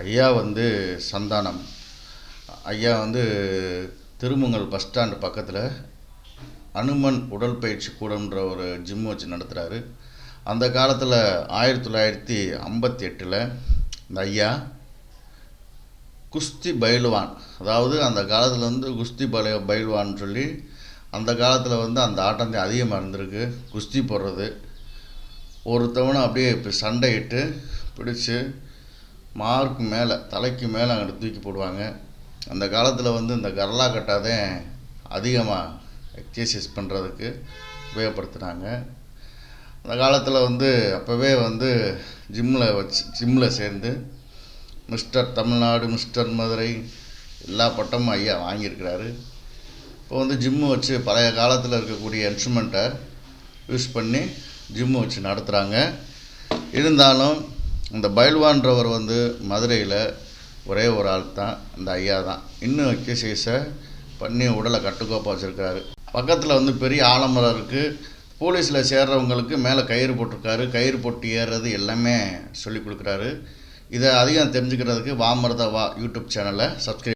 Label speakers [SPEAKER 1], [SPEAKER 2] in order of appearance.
[SPEAKER 1] ஐயா வந்து சந்தானம். ஐயா வந்து திருமங்கல் பஸ் ஸ்டாண்டு பக்கத்தில் அனுமன் உடற்பயிற்சி கூடம்ன்ற ஒரு ஜிம் வச்சு நடத்துகிறாரு. அந்த காலத்தில் 1958 இந்த ஐயா குஸ்தி பயில்வான், அதாவது அந்த காலத்தில் வந்து குஸ்தி பயில்வான்னு சொல்லி அந்த காலத்தில் வந்து அந்த ஆட்டம் அதிகமாக இருந்திருக்கு. குஸ்தி போடுறது, ஒருத்தவனை அப்படியே இப்போ சண்டையிட்டு பிடிச்சி மார்க்கு மேலே தலைக்கு மேலே அங்கிட்டு தூக்கி போடுவாங்க. அந்த காலத்தில் வந்து இந்த கர்லா கட்டாதான் அதிகமாக எக்ஸசைஸ் பண்ணுறதுக்கு உபயோகப்படுத்துனாங்க. அந்த காலத்தில் வந்து அப்போவே வந்து ஜிம்மில் சேர்ந்து மிஸ்டர் தமிழ்நாடு, மிஸ்டர் மதுரை எல்லா பட்டமும் ஐயா வாங்கியிருக்கிறாரு. இப்போ வந்து ஜிம்மு வச்சு பழைய காலத்தில் இருக்கக்கூடிய இன்ஸ்ட்ருமெண்ட்டை யூஸ் பண்ணி ஜிம்மு வச்சு நடத்துகிறாங்க. இருந்தாலும் இந்த பயில்வான்றவர் வந்து மதுரையில் ஒரே ஒரு ஆள் தான், இந்த ஐயா தான். இன்னும் எக்ஸசைஸை பண்ணி உடலை கட்டுக்கோப்பாக வச்சுருக்காரு. பக்கத்தில் வந்து பெரிய ஆலமரம் இருக்குது. போலீஸில் சேர்றவங்களுக்கு மேலே கயிறு போட்டிருக்காரு. கயிறு போட்டு ஏறுறது எல்லாமே சொல்லி கொடுக்குறாரு. இதை அதிகம் தெரிஞ்சுக்கிறதுக்கு வாமரதா வா யூடியூப் சேனலை சப்ஸ்கிரைப்